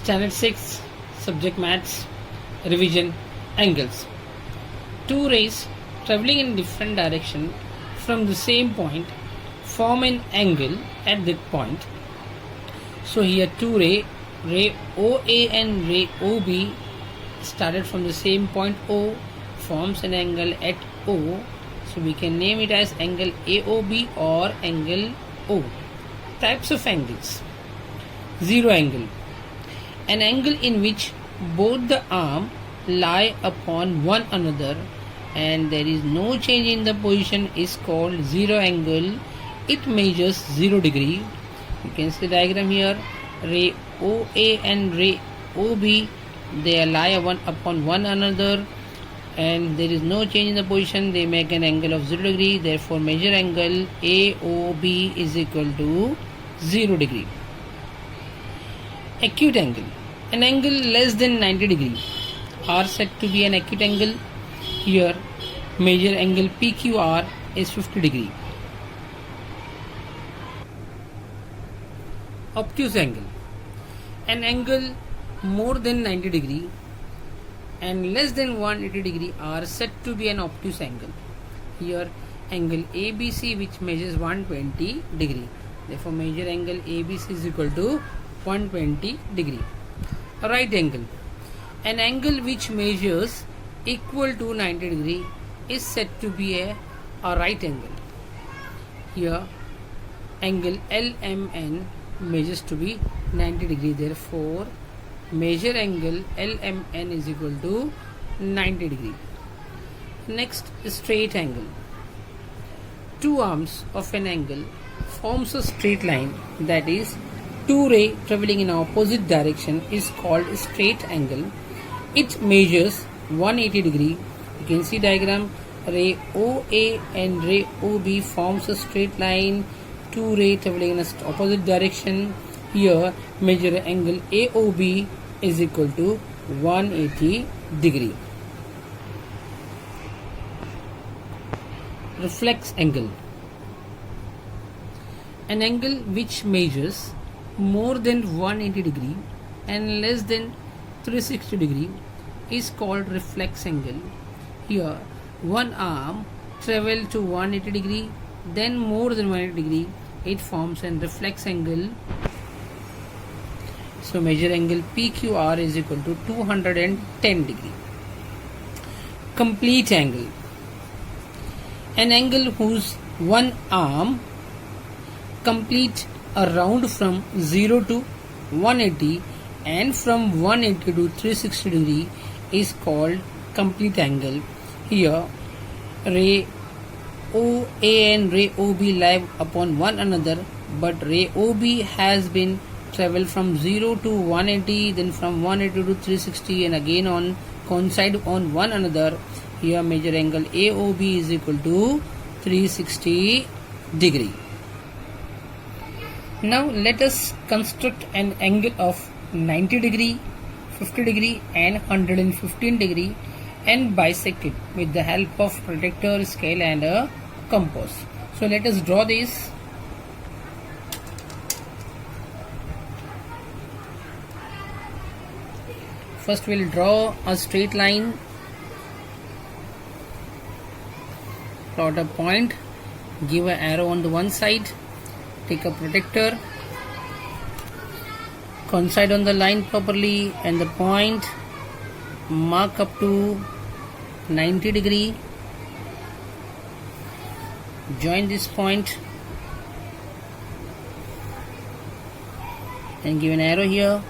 Standard 6 Subject Maths Revision Angles. Two rays travelling in different direction from the same point form an angle at that point. So here two ray OA and ray OB started from the same point O, forms an angle at O. So we can name it as angle AOB or angle O. Types of angles. Zero angle. An angle in which both the arms lie upon one another and there is no change in the position is called zero angle. It measures 0 degree. You can see the diagram here. Ray OA and ray OB, they lie upon one another and there is no change in the position. They make an angle of 0 degree. Therefore measure angle AOB is equal to 0 degree. Acute angle. An angle less than 90 degree are said to be an acute angle. Here measure angle PQR is 50 degree. Obtuse angle. An angle more than 90 degree and less than 180 degree are said to be an obtuse angle. Here angle ABC, which measures 120 degree. Therefore measure angle ABC is equal to 120 degree. Right angle. An angle which measures equal to 90 degree is said to be a right angle. Here angle LMN measures to be 90 degree. Therefore measure angle LMN is equal to 90 degree. Next, straight angle. Two arms of an angle forms a straight line, that is two rays travelling in opposite direction is called straight angle. It measures 180 degree. You can see diagram. Ray OA and ray OB forms a straight line. Two rays travelling in opposite direction. Here measure angle AOB is equal to 180 degree. Reflex angle. An angle which measures more than 180 degree and less than 360 degree is called reflex angle. Here one arm travel to 180 degree, then more than 180 degree, it forms an reflex angle. So measure angle PQR is equal to 210 degree. Complete angle. An angle whose one arm complete a round from 0 to 180 and from 180 to 360 degree is called complete angle. Here ray OA and ray OB lie upon one another, but ray OB has been travel from 0 to 180, then from 180 to 360 and again on coincide on one another. Here measure angle AOB is equal to 360 degree. Now let us construct an angle of 90 degree, 50 degree and 115 degree and bisect it with the help of protractor, scale and a compass. So let us draw this. First we will draw a straight line, plot a point, give an arrow on the one side, take a protractor, coincide on the line properly and the point, mark up to 90 degree, join this point and give an arrow here.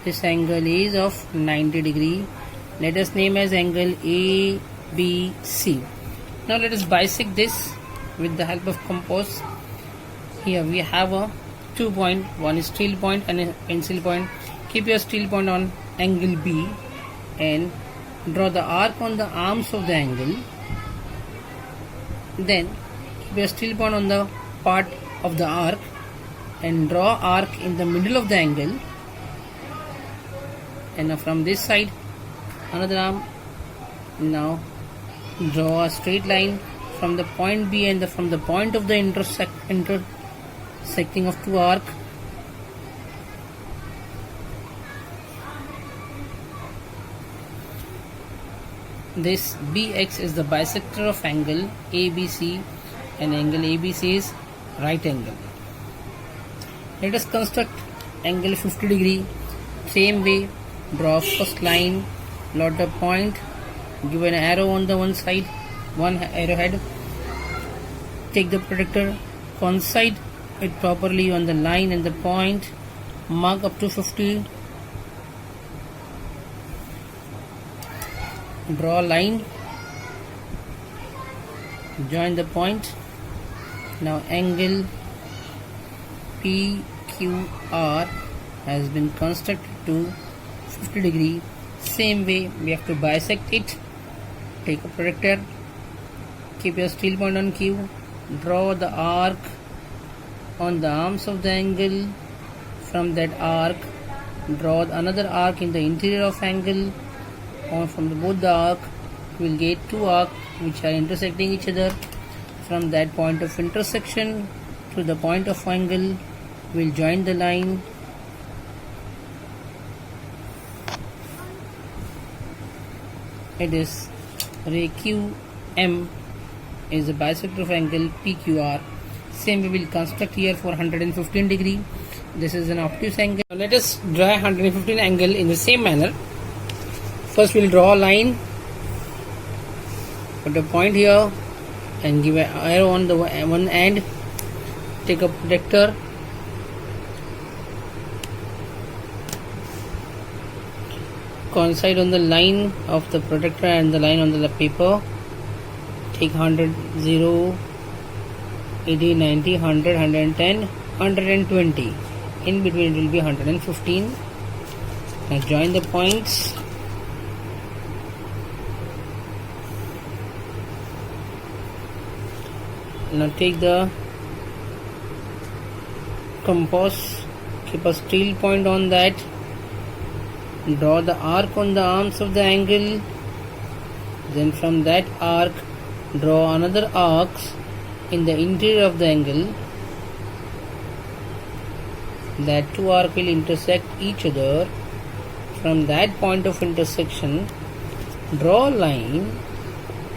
This angle is of 90 degree. Let us name as angle ABC. Now let us bisect this with the help of compass. Here we have a 2 point, one is steel point and a pencil point. Keep your steel point on angle B and draw the arc on the arms of the angle. Then keep your steel point on the part of the arc and draw arc in the middle of the angle. And now from this side another arm. Now draw a straight line from the point B and from the point of the intersecting of two arc. this BX is the bisector of angle ABC, and angle ABC is right angle. Let us construct angle 50 degree. Same way, draw first line, plot the point, give an arrow on the one side, one arrowhead, take the protractor, coincide it properly on the line and the point, mark up to 50, draw a line, join the point. Now angle PQR has been constructed to 50 degree. Same way, we have to bisect it. Take a protractor, keep your steel point on Q, draw the arc on the arms of the angle. From that arc, draw another arc in the interior of angle. From both the arc, we will get two arcs which are intersecting each other. From that point of intersection to the point of angle, we will join the line. It is ray QM is the bisector of angle PQR. Same we will construct here for 115 degree. This is an obtuse angle. Now let us draw 115 angle in the same manner. First we will draw a line, put a point here and give an arrow on the one end. Take a protractor, coincide on the line of the protractor and the line on the paper. Take 100, 0, 80, 90, 100, 110, 120. In between it will be 115. Now join the points. Now take the compass, keep a steel point on that, draw the arc on the arms of the angle, then from that arc draw another arc in the interior of the angle. That two arcs will intersect each other. From that point of intersection, draw a line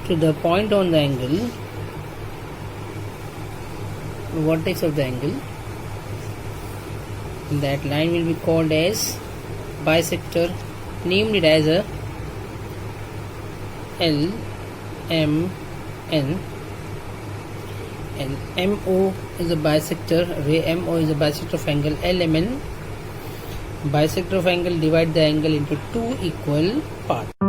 to the point on the angle, the vertex of the angle. That line will be called as bisector, named it as a LMN, and MO is a bisector, ray MO is a bisector of angle LMN. Bisector of angle divide the angle into two equal parts.